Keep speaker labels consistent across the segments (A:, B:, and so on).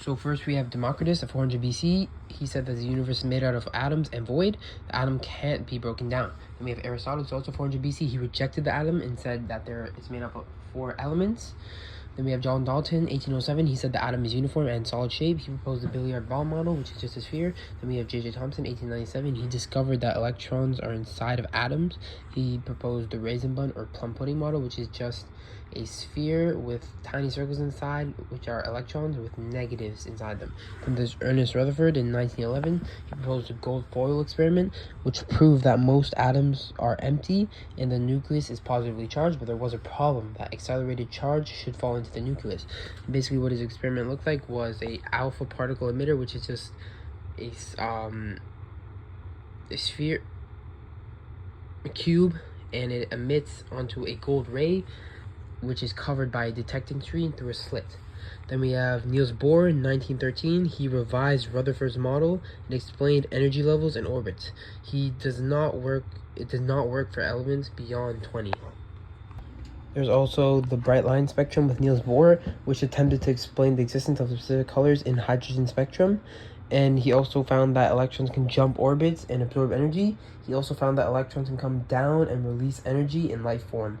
A: So first we have Democritus at 400 BC. He said that the universe is made out of atoms and void. The atom can't be broken down. Then we have Aristotle, who's also 400 BC. He rejected the atom and said that it's made up of 4 elements. Then we have John Dalton, 1807. He said the atom is uniform and solid shape. He proposed the billiard ball model, which is just a sphere. Then we have J.J. Thomson, 1897. He discovered that electrons are inside of atoms. He proposed the raisin bun or plum pudding model, which is just a sphere with tiny circles inside, which are electrons with negatives inside them. Then there's Ernest Rutherford in 1911. He proposed the gold foil experiment, which proved that most atoms are empty and the nucleus is positively charged, but there was a problem that accelerated charge should fall into the nucleus. Basically, what his experiment looked like was a alpha particle emitter, which is just a sphere, a cube, and it emits onto a gold ray, which is covered by a detecting screen through a slit. Then we have Niels Bohr in 1913. He revised Rutherford's model and explained energy levels and orbits. It does not work for elements beyond 20. There's also the bright line spectrum with Niels Bohr, which attempted to explain the existence of specific colors in hydrogen spectrum. And he also found that electrons can jump orbits and absorb energy. He also found that electrons can come down and release energy in light form.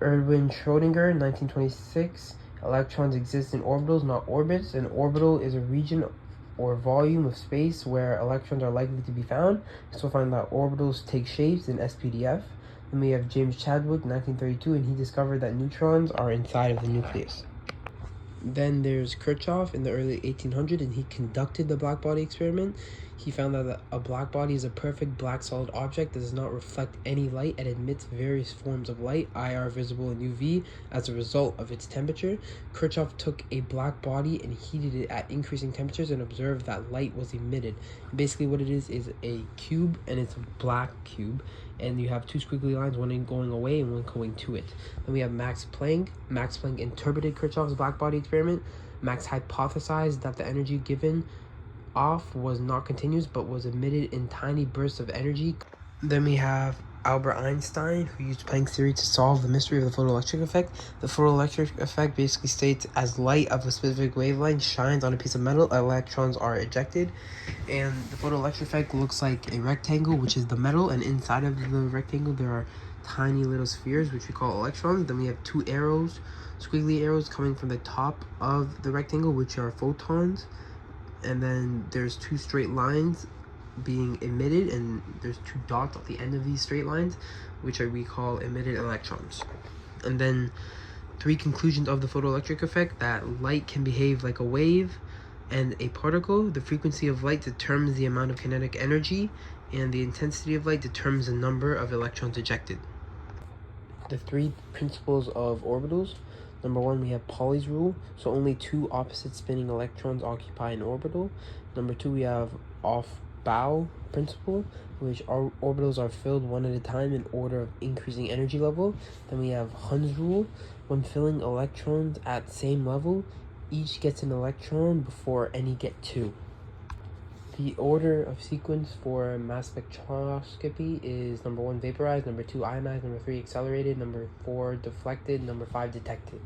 A: Erwin Schrödinger, 1926. Electrons exist in orbitals, not orbits. An orbital is a region or volume of space where electrons are likely to be found. He also found that orbitals take shapes in SPDF. Then we have James Chadwick, 1932, and he discovered that neutrons are inside of the nucleus. Then there's Kirchhoff in the early 1800s, and he conducted the black body experiment. He found that a black body is a perfect black solid object that does not reflect any light and emits various forms of light, IR, visible, and UV, as a result of its temperature. Kirchhoff took a black body and heated it at increasing temperatures and observed that light was emitted. Basically what it is a cube, and it's a black cube, and you have 2 squiggly lines, one going away and one going to it. Then we have Max Planck. Max Planck interpreted Kirchhoff's black body experiment. Max hypothesized that the energy given off was not continuous but was emitted in tiny bursts of energy. Then we have Albert Einstein, who used Planck's theory to solve the mystery of the photoelectric effect. The photoelectric effect basically states as light of a specific wavelength shines on a piece of metal, electrons are ejected. And the photoelectric effect looks like a rectangle, which is the metal, and inside of the rectangle there are tiny little spheres, which we call electrons. Then we have 2 arrows, squiggly arrows coming from the top of the rectangle, which are photons. And then there's 2 straight lines being emitted, and there's 2 dots at the end of these straight lines, which we call emitted electrons. And then 3 conclusions of the photoelectric effect: that light can behave like a wave and a particle, the frequency of light determines the amount of kinetic energy, and the intensity of light determines the number of electrons ejected. The 3 principles of orbitals. Number 1, we have Pauli's rule, so only 2 opposite spinning electrons occupy an orbital. Number 2, we have Aufbau principle, which our orbitals are filled one at a time in order of increasing energy level. Then we have Hund's rule, when filling electrons at same level, each gets an electron before any get 2. The order of sequence for mass spectroscopy is: number 1, vaporized; number 2, ionized; number 3, accelerated; number 4, deflected; number 5, detected.